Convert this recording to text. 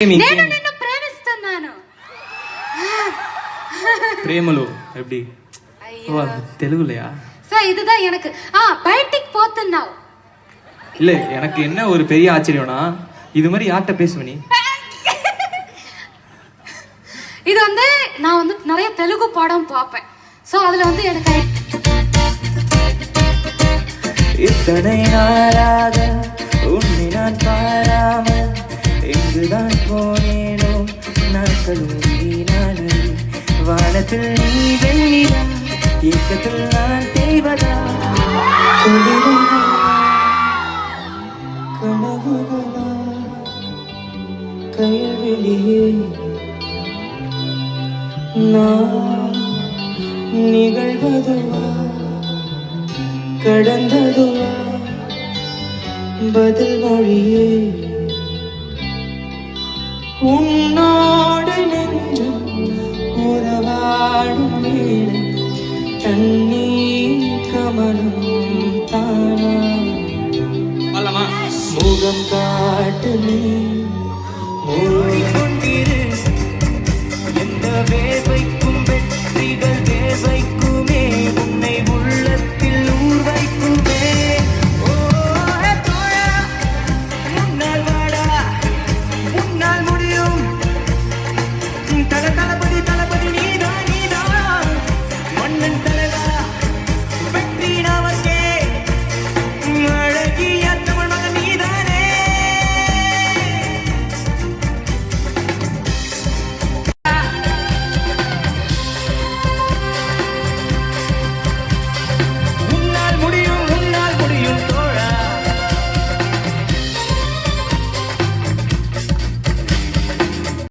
నేను నిన్ను ప్రేమిస్తున్నాను. ప్రేమలో எப்படி தெலுங்குலையா? சார் இதுதான் எனக்கு. பைட்டிக் போతున్నావు. இல்ல எனக்கு என்ன ஒரு பெரிய ஆச்சரியம்னா இது மாதிரி யார்கிட்ட பேசுவ நீ? இது வந்து நான் வந்து நிறைய தெலுங்கு படம் பார்ப்பேன். சோ அதுல வந்து எனக்கு இத்தனை நாளாக உன்னை நான் பாராமல் எங்குதான் போனேனோ நாட்களும் வீணானது. வானத்தில் நீ வெண்ணிலா, ஏக்கத்தில் நான் தேவதா. கனவுகளா கயல்வெளியே நான் நிகழ்வதுவா கடந்ததுவா பதில் மொழியே. உன்னோடு நெஞ்சும் உறவாடும் வேளை தண்ணீர் கமலும் தானா முகம் காட்டு நீ